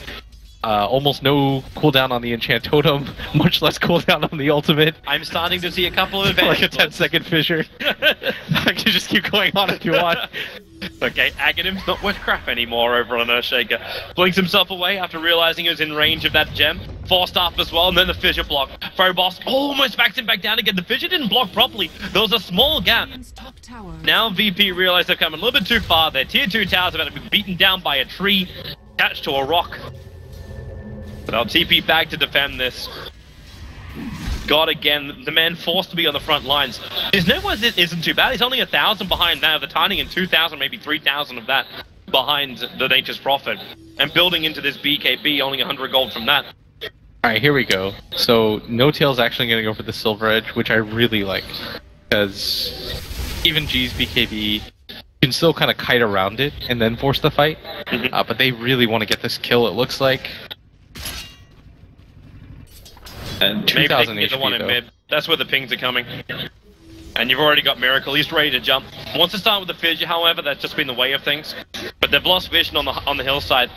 S5: almost no cooldown on the Enchant Totem, much less cooldown on the ultimate.
S4: I'm starting to see a couple of advantages.
S5: Like a 10-second fissure. I can just keep going on if you want.
S4: Okay, Aghanim's not worth crap anymore over on Earthshaker. Blinks himself away after realizing he was in range of that gem. Force Staff as well, and then the fissure block. Phobos almost backs him back down again. The fissure didn't block properly. There was a small gap.
S1: Top tower.
S4: Now VP realize they're coming a little bit too far. Their tier 2 towers are about to be beaten down by a tree attached to a rock. But I'll TP back to defend this. God again, the man forced to be on the front lines. His net worth isn't too bad. He's only 1,000 behind that of the Tiny and 2,000, maybe 3,000 of that behind the Nature's Prophet. And building into this BKB, only 100 gold from that.
S5: Alright, here we go. So, No Tail's actually going to go for the Silver Edge, which I really like. Because even G's BKB can still kind of kite around it and then force the fight. But they really want to get this kill, it looks like. And
S4: Maybe they
S5: 2,000
S4: can get the one in
S5: though.
S4: mid. That's where the pings are coming. And you've already got Miracle. He's ready to jump. Wants to start with the Fissure, however, that's just been the way of things. But they've lost vision on the hillside.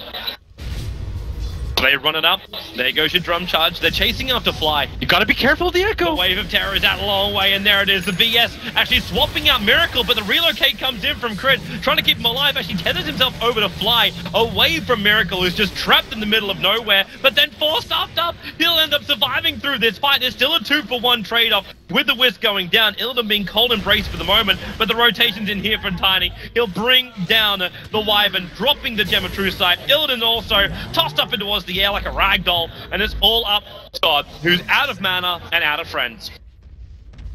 S4: They run it up. There goes your drum charge. They're chasing after Fly.
S5: You gotta be careful of the
S4: The
S5: echo!
S4: wave of terror is out a long way, and there it is. The BS actually swapping out Miracle, but the relocate comes in from Crit, trying to keep him alive. Actually tethers himself over to Fly, away from Miracle, who's just trapped in the middle of nowhere, but then forced up. He'll end up surviving through this fight. There's still a 2-for-1 trade-off with the Wisp going down. Illidan being cold and braced for the moment, but the rotation's in here from Tiny. He'll bring down the Wyvern, dropping the Gem of True Sight. Illidan also tossed up towards the air like a ragdoll, and it's all up Scott, who's out of mana and out of friends.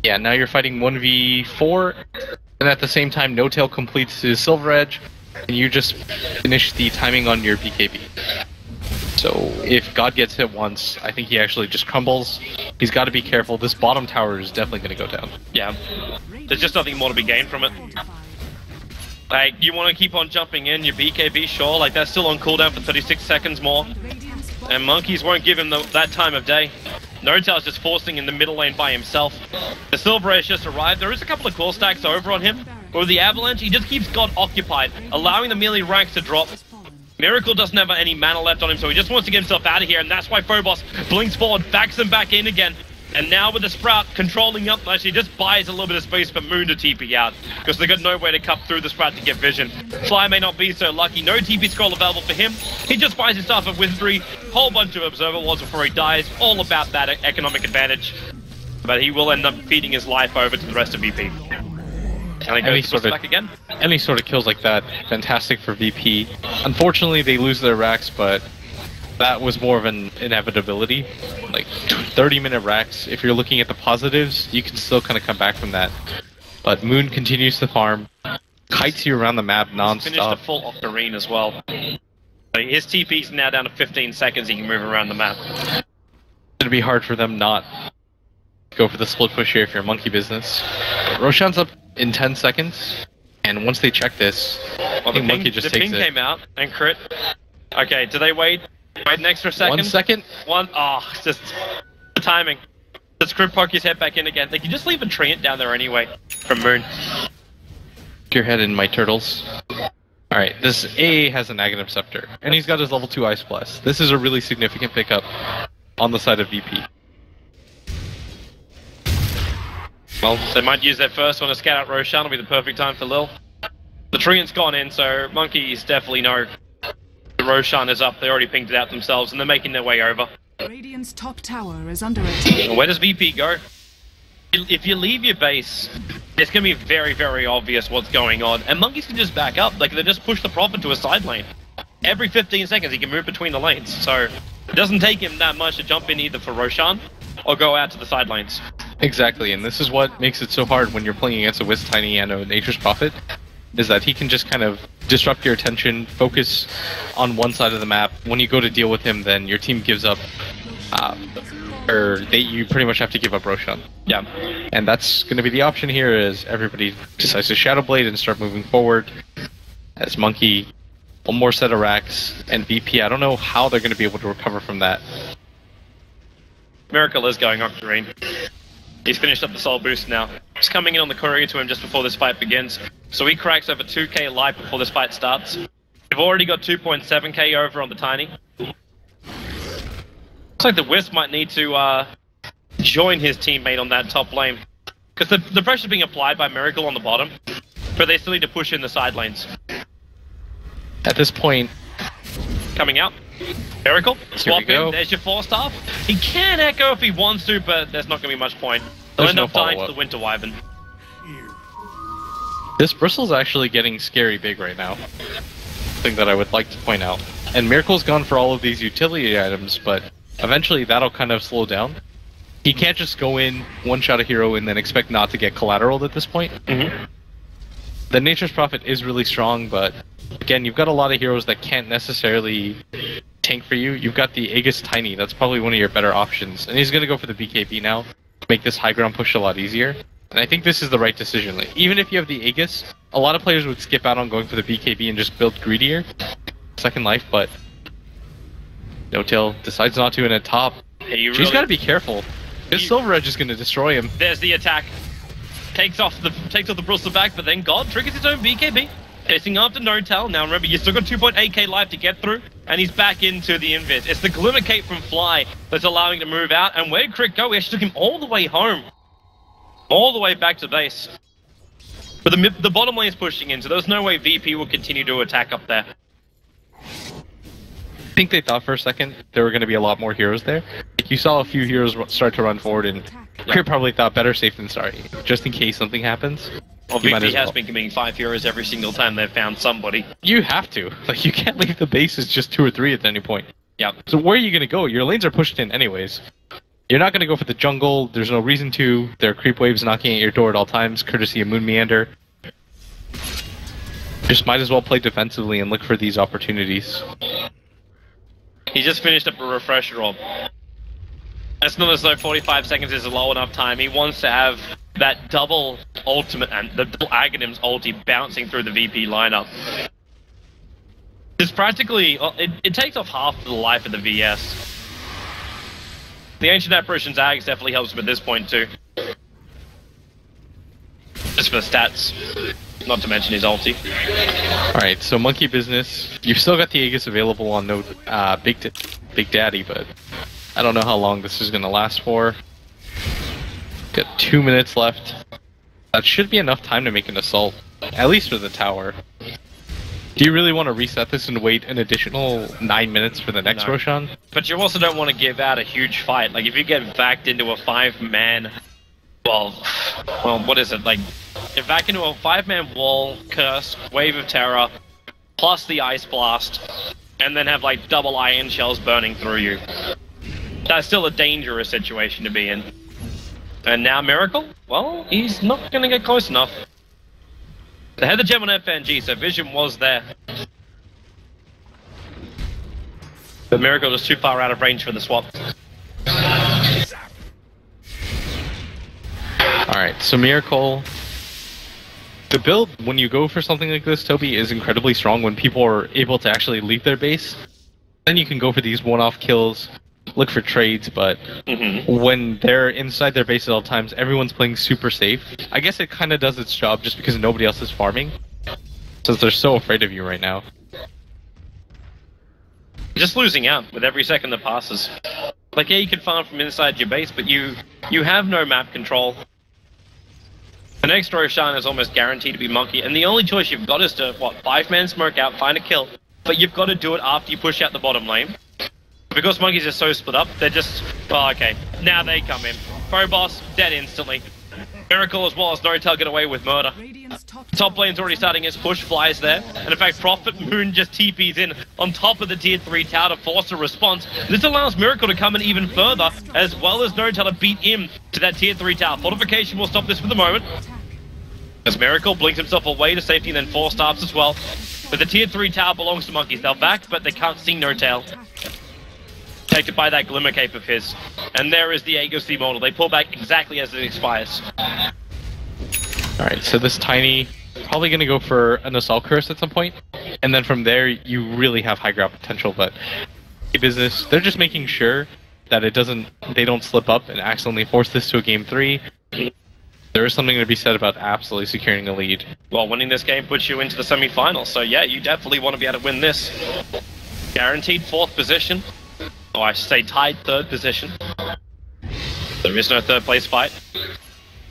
S5: Yeah, now you're fighting 1v4, and at the same time, No Tail completes his Silver Edge, and you just finish the timing on your BKB. So, if God gets hit once, I think he actually just crumbles. He's got to be careful. This bottom tower is definitely going to go down.
S4: Yeah, there's just nothing more to be gained from it. Like, you want to keep on jumping in your BKB, sure, like that's still on cooldown for 36 seconds more. And Monkeys won't give him that time of day. No Tail's just forcing in the middle lane by himself. The Silver Edge just arrived. There is a couple of core stacks over on him. But with the Avalanche, he just keeps God occupied, allowing the melee ranks to drop. Miracle doesn't have any mana left on him, so he just wants to get himself out of here, and that's why Phobos blinks forward, backs him back in again. And now with the Sprout controlling up, actually just buys a little bit of space for Moon to TP out, because they've got nowhere to cut through the Sprout to get vision. Fly may not be so lucky, no TP scroll available for him. He just buys himself a Wizardry, whole bunch of Observer Wards before he dies, all about that economic advantage. But he will end up feeding his life over to the rest of VP. And he goes back again.
S5: Any sort of kills like that, fantastic for VP. Unfortunately, they lose their racks, but that was more of an inevitability. Like 30-minute racks, if you're looking at the positives, you can still kind of come back from that. But Moon continues to farm, kites you around the map non-stop.
S4: Finished a full Octarine as well. His TP's now down to 15 seconds, he can move around the map.
S5: It's gonna be hard for them not go for the split push here if you're Monkey Business. Roshan's up in 10 seconds, and once they check this, I think Monkey just takes it.
S4: The ping came out, and Crit. Okay, do they wait? Wait an extra second?
S5: 1 second?
S4: It's just the timing. Does Crit poke his head back in again? They can just leave a Treant down there anyway, from Moon.
S5: Stick your head in, my turtles. Alright, this A has an Aghanim Scepter, and he's got his level 2 Ice Blast. This is a really significant pickup on the side of VP.
S4: Well, they might use their first one to scout out Roshan. It'll be the perfect time for Lil. The Treant's gone in, so Monkeys definitely know the Roshan is up. They already pinged it out themselves, and they're making their way over.
S1: Radiant's top tower is under attack.
S4: Where does VP go? If you leave your base, it's going to be very, very obvious what's going on. And Monkeys can just back up. Like, they just push the Prophet to a side lane. Every 15 seconds, he can move between the lanes. So, it doesn't take him that much to jump in either for Roshan or go out to the side lanes.
S5: Exactly, and this is what makes it so hard when you're playing against a Wisp Tiny and a Nature's Prophet, is that he can just kind of disrupt your attention, focus on one side of the map. When you go to deal with him, then your team gives up, you pretty much have to give up Roshan.
S4: Yeah.
S5: And that's going to be the option here, is everybody decides to Shadow Blade and start moving forward. As Monkey, one more set of racks, and VP, I don't know how they're going to be able to recover from that.
S4: Miracle is going Octarine. He's finished up the soul boost now. He's coming in on the courier to him just before this fight begins. So he cracks over 2k life before this fight starts. We've already got 2.7k over on the Tiny. Looks like the Wisp might need to join his teammate on that top lane. Because the pressure's being applied by Miracle on the bottom. But they still need to push in the side lanes.
S5: At this point,
S4: coming out. Miracle, swap in, there's your 4-star. He can echo if he wants to, but there's not going to be much point. They'll end up dying to the Winter Wyvern.
S5: This Bristle's actually getting scary big right now. Thing that I would like to point out. And Miracle's gone for all of these utility items, but eventually that'll kind of slow down. He can't just go in, one-shot a hero, and then expect not to get collateraled at this point. The Nature's Prophet is really strong, but again, you've got a lot of heroes that can't necessarily tank for you. You've got the Aegis Tiny, that's probably one of your better options. And he's going to go for the BKB now, make this high ground push a lot easier. And I think this is the right decision. Like, even if you have the Aegis, a lot of players would skip out on going for the BKB and just build greedier. Second life, but No-Tail decides not to in a top.
S4: Hey,
S5: She's got to be careful. This Silver Edge is going to destroy him.
S4: There's the attack. Takes off the Bristol back, but then God triggers his own BKB. Chasing after No-Tail. Now remember, you've still got 2.8k life to get through, and he's back into the invis. It's the Glimmer Cape from Fly that's allowing him to move out, and where'd Crit go? He actually took him all the way home. All the way back to base. But the bottom lane is pushing in, so there's no way VP will continue to attack up there.
S5: I think they thought for a second there were going to be a lot more heroes there. You saw a few heroes start to run forward, and Crit probably thought better safe than sorry, just in case something happens.
S4: Well, VP has been committing 5 heroes every single time they've found somebody.
S5: You have to. Like, you can't leave the bases just 2 or 3 at any point.
S4: Yep.
S5: So where are you going to go? Your lanes are pushed in anyways. You're not going to go for the jungle. There's no reason to. There are creep waves knocking at your door at all times, courtesy of Moon Meander. Just might as well play defensively and look for these opportunities.
S4: He just finished up a refresher orb. It's not as though 45 seconds is a low enough time. He wants to have that double ultimate and the double Aghanim's ulti bouncing through the VP lineup. It's practically... It takes off half the life of the VS. The Ancient Apparition's Ags definitely helps him at this point too. Just for the stats. Not to mention his ulti.
S5: Alright, so Monkey Business. You've still got the Aegis available on Big Daddy, but I don't know how long this is going to last for. Got 2 minutes left. That should be enough time to make an assault. At least for the tower. Do you really want to reset this and wait an additional 9 minutes for the next Roshan?
S4: But you also don't want to give out a huge fight. Like, if you get backed into a 5-man... Well, what is it? Like, if back into a 5-man wall, curse, wave of terror, plus the ice blast, and then have, like, double iron shells burning through you. That's still a dangerous situation to be in. And now Miracle? Well, he's not going to get close enough. They had the gem on FNG, so vision was there. But Miracle was too far out of range for the swap.
S5: Alright, so Miracle... The build, when you go for something like this, Toby, is incredibly strong when people are able to actually leave their base. Then you can go for these one-off kills, look for trades, but when they're inside their base at all times, everyone's playing super safe. I guess it kind of does its job just because nobody else is farming, since they're so afraid of you right now.
S4: Just losing out with every second that passes. Like, yeah, you can farm from inside your base, but you have no map control. The next Roshan is almost guaranteed to be Monkey, and the only choice you've got is to, 5-man smoke out, find a kill. But you've got to do it after you push out the bottom lane. Because Monkeys are so split up, they're just... Oh, okay. Now they come in. Phobos, dead instantly. Miracle as well as No-Tail get away with murder. Top lane's already starting his push, Flies there. And in fact, Prophet Moon just TPs in on top of the tier 3 tower to force a response. This allows Miracle to come in even further, as well as No-Tail to beat him to that tier 3 tower. Fortification will stop this for the moment. As Miracle blinks himself away to safety and then 4 staffs as well. But the tier 3 tower belongs to Monkeys. They're back, but they can't see No-Tail. Protected by that Glimmer Cape of his. And there is the Aegis model. They pull back exactly as it expires.
S5: Alright, so this Tiny probably going to go for an Assault Curse at some point. And then from there, you really have high ground potential, but business, they're just making sure that they don't slip up and accidentally force this to a game 3. There is something to be said about absolutely securing a lead. Well, winning this game puts you into the semi-finals, so yeah, you definitely want to be able to win this. Guaranteed 4th position. Oh, I should say tied 3rd position. There is no 3rd place fight.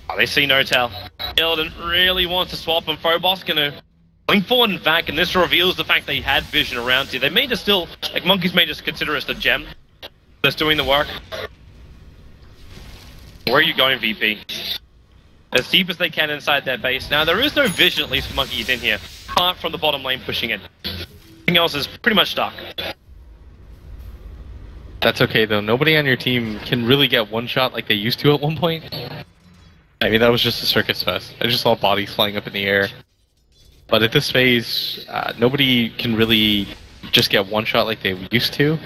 S5: Oh, they see No-Tail. Illidan really wants to swap, and Phobos gonna blink forward and back, and this reveals the fact they had vision around here. They may just still, like, Monkeys may just consider us the gem that's doing the work. Where are you going, VP? As deep as they can inside their base. Now, there is no vision, at least for Monkeys in here, apart from the bottom lane pushing in. Everything else is pretty much stuck. That's okay though. Nobody on your team can really get one shot like they used to at one point. I mean, that was just a circus fest. I just saw bodies flying up in the air. But at this phase, nobody can really just get one shot like they used to.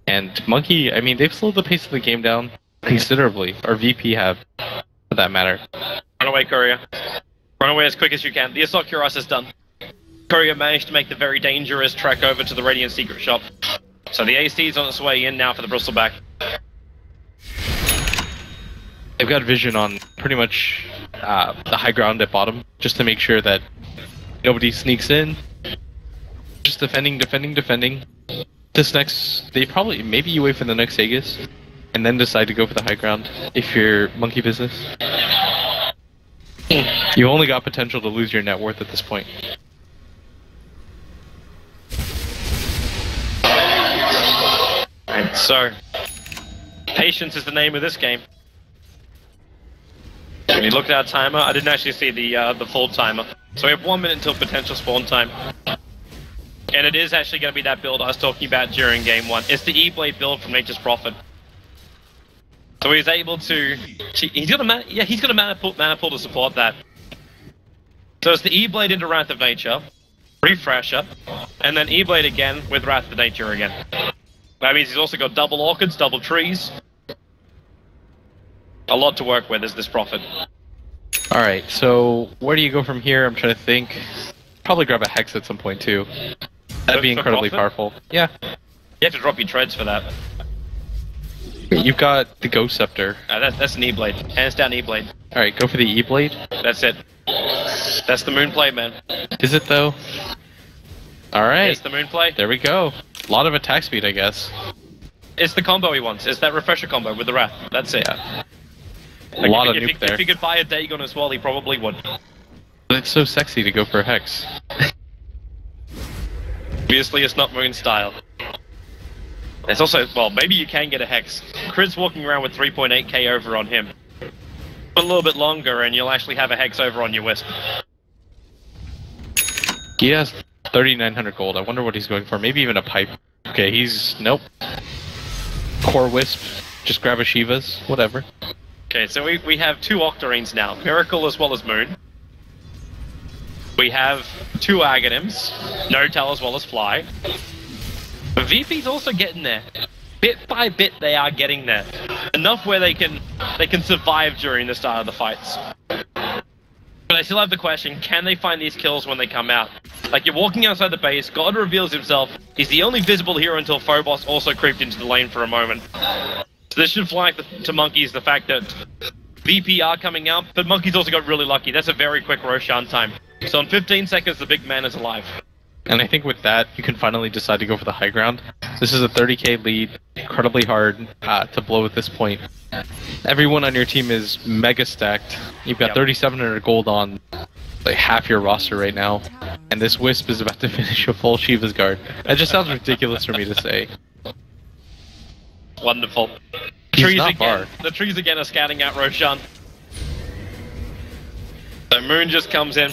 S5: And Monkey, I mean, they've slowed the pace of the game down considerably. Or VP have, for that matter.
S4: Run away, Courier. Run away as quick as you can. The Assault Cuirass is done. Courier managed to make the very dangerous trek over to the Radiant Secret Shop. So the AC is on its way in now for the Bristleback.
S5: They've got vision on pretty much the high ground at bottom, just to make sure that nobody sneaks in. Just defending. This next, maybe you wait for the next Aegis, and then decide to go for the high ground if you're Monkey Business. You only got potential to lose your net worth at this point.
S4: Right, so patience is the name of this game. When you look at our timer, I didn't actually see the full timer. So we have 1 minute until potential spawn time. And it is actually going to be that build I was talking about during game 1. It's the E-Blade build from Nature's Prophet. So he's able to... He's got a mana pool to support that. So it's the E-Blade into Wrath of Nature, Refresher, and then E-Blade again with Wrath of Nature again. That means he's also got double orchids, double trees. A lot to work with is this Prophet.
S5: Alright, so where do you go from here? I'm trying to think. Probably grab a Hex at some point too. That'd be incredibly powerful. Yeah.
S4: You have to drop your treads for that.
S5: You've got the Ghost Scepter.
S4: That's an E-Blade. Hands down E-Blade.
S5: Alright, go for the E-Blade.
S4: That's it. That's the moon play, man.
S5: Is it though? Alright.
S4: It's the moon play.
S5: There we go. A lot of attack speed, I guess.
S4: It's the combo he wants. It's that refresher combo with the Wrath. That's it.
S5: Yeah. A lot of nuke there.
S4: If he could buy a Dagon as well, he probably would.
S5: But it's so sexy to go for a Hex.
S4: Obviously, it's not Moon style. It's also, well, maybe you can get a Hex. Crit's walking around with 3.8k over on him. A little bit longer, and you'll actually have a Hex over on your Wisp.
S5: He has 3,900 gold. I wonder what he's going for. Maybe even a pipe. Okay, he's... Nope. Core Wisp. Just grab a Shiva's. Whatever.
S4: Okay, so we have 2 Octarines now. Miracle as well as Moon. We have 2 Aghanims. No-Tell as well as Fly. But VP's also getting there. Bit by bit, they are getting there. Enough where they can survive during the start of the fights. But I still have the question, can they find these kills when they come out? Like, you're walking outside the base, God reveals himself, he's the only visible hero until Phobos also creeped into the lane for a moment. So this should flag to Monkeys the fact that VP are coming out, but Monkeys also got really lucky. That's a very quick Roshan time. So in 15 seconds, the big man is alive.
S5: And I think with that, you can finally decide to go for the high ground. This is a 30k lead, incredibly hard to blow at this point. Everyone on your team is mega stacked. You've got 3,700 gold on like half your roster right now, and this Wisp is about to finish a full Shiva's Guard. That just sounds ridiculous for me to say.
S4: Wonderful. The trees again are scouting out Roshan. So Moon just comes in.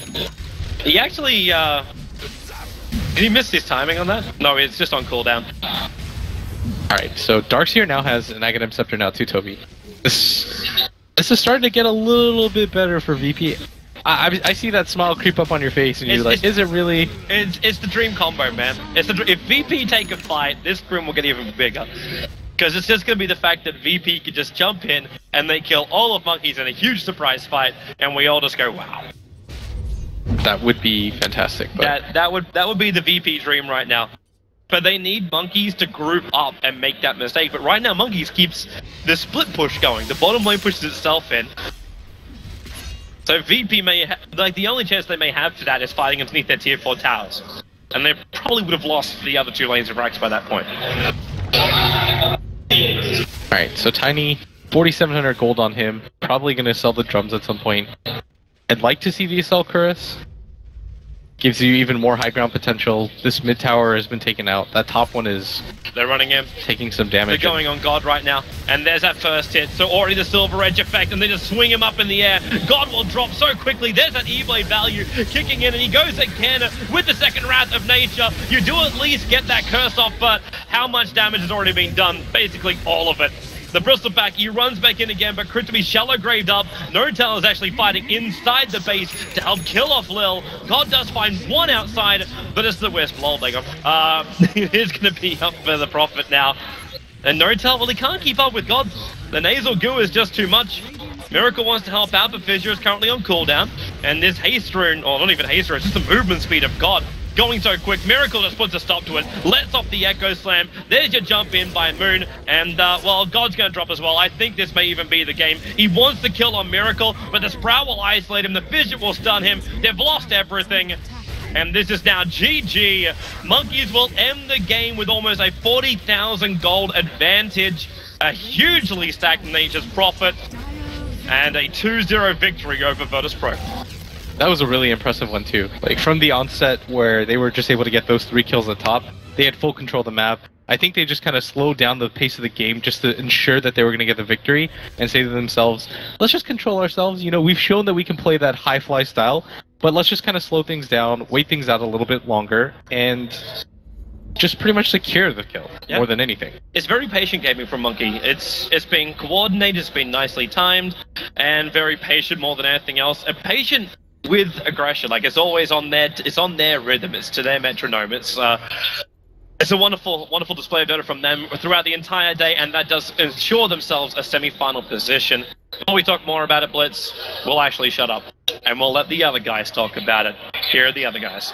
S4: He actually, did he miss his timing on that? No, it's just on cooldown.
S5: Alright, so Darkseer now has an Aghanim Scepter now too, Toby. This is starting to get a little bit better for VP. I see that smile creep up on your face, and you're like, is it really?
S4: It's the dream combo, man. If VP take a fight, this room will get even bigger. Because it's just going to be the fact that VP could just jump in, and they kill all of Monkeys in a huge surprise fight, and we all just go, wow.
S5: That would be fantastic. But
S4: that would be the VP dream right now. But they need Monkeys to group up and make that mistake. But right now, Monkeys keeps the split push going. The bottom lane pushes itself in. So VP may the only chance they may have for that is fighting underneath their tier 4 towers. And they probably would have lost the other 2 lanes of Rax by that point.
S5: Alright, so Tiny, 4,700 gold on him. Probably going to sell the drums at some point. I'd like to see the Assault Cuirass. Gives you even more high ground potential. This mid tower has been taken out. That top one is...
S4: They're running in.
S5: Taking some damage.
S4: They're going on God right now. And there's that first hit. So already the Silver Edge effect, and they just swing him up in the air. God will drop so quickly. There's that E-Blade value kicking in, and he goes again with the second Wrath of Nature. You do at least get that curse off, but how much damage has already been done. Basically all of it. The Bristol back, he runs back in again, but Crit to be shallow graved up. Nortel is actually fighting inside the base to help kill off Lil. God does find one outside, but it's the Wisp. Lol, they go. It is going to be up for the Prophet now. And Nortel, well, he can't keep up with God. The nasal goo is just too much. Miracle wants to help out, but Fissure is currently on cooldown. And this haste rune, or not even haste rune, it's just the movement speed of God. Going so quick, Miracle just puts a stop to it, lets off the Echo Slam, there's your jump in by Moon, and well, God's gonna drop as well. I think this may even be the game. He wants to kill on Miracle, but the Sprout will isolate him, the Fissure will stun him, they've lost everything, and this is now GG. Monkeys will end the game with almost a 40,000 gold advantage, a hugely stacked Nature's Prophet, and a 2-0 victory over Virtus Pro.
S5: That was a really impressive one too. Like from the onset where they were just able to get those 3 kills at the top, they had full control of the map. I think they just kind of slowed down the pace of the game just to ensure that they were going to get the victory and say to themselves, let's just control ourselves. You know, we've shown that we can play that high fly style, but let's just kind of slow things down, wait things out a little bit longer, and just pretty much secure the kill more than anything.
S4: It's very patient gaming from Monkey. It's been coordinated, it's been nicely timed, and very patient more than anything else. And patient with aggression, like it's always on their rhythm, it's to their metronome. It's a wonderful display of data from them throughout the entire day, and that does ensure themselves a semi-final position. Before we talk more about it, Blitz, we'll actually shut up, and we'll let the other guys talk about it. Here are the other guys.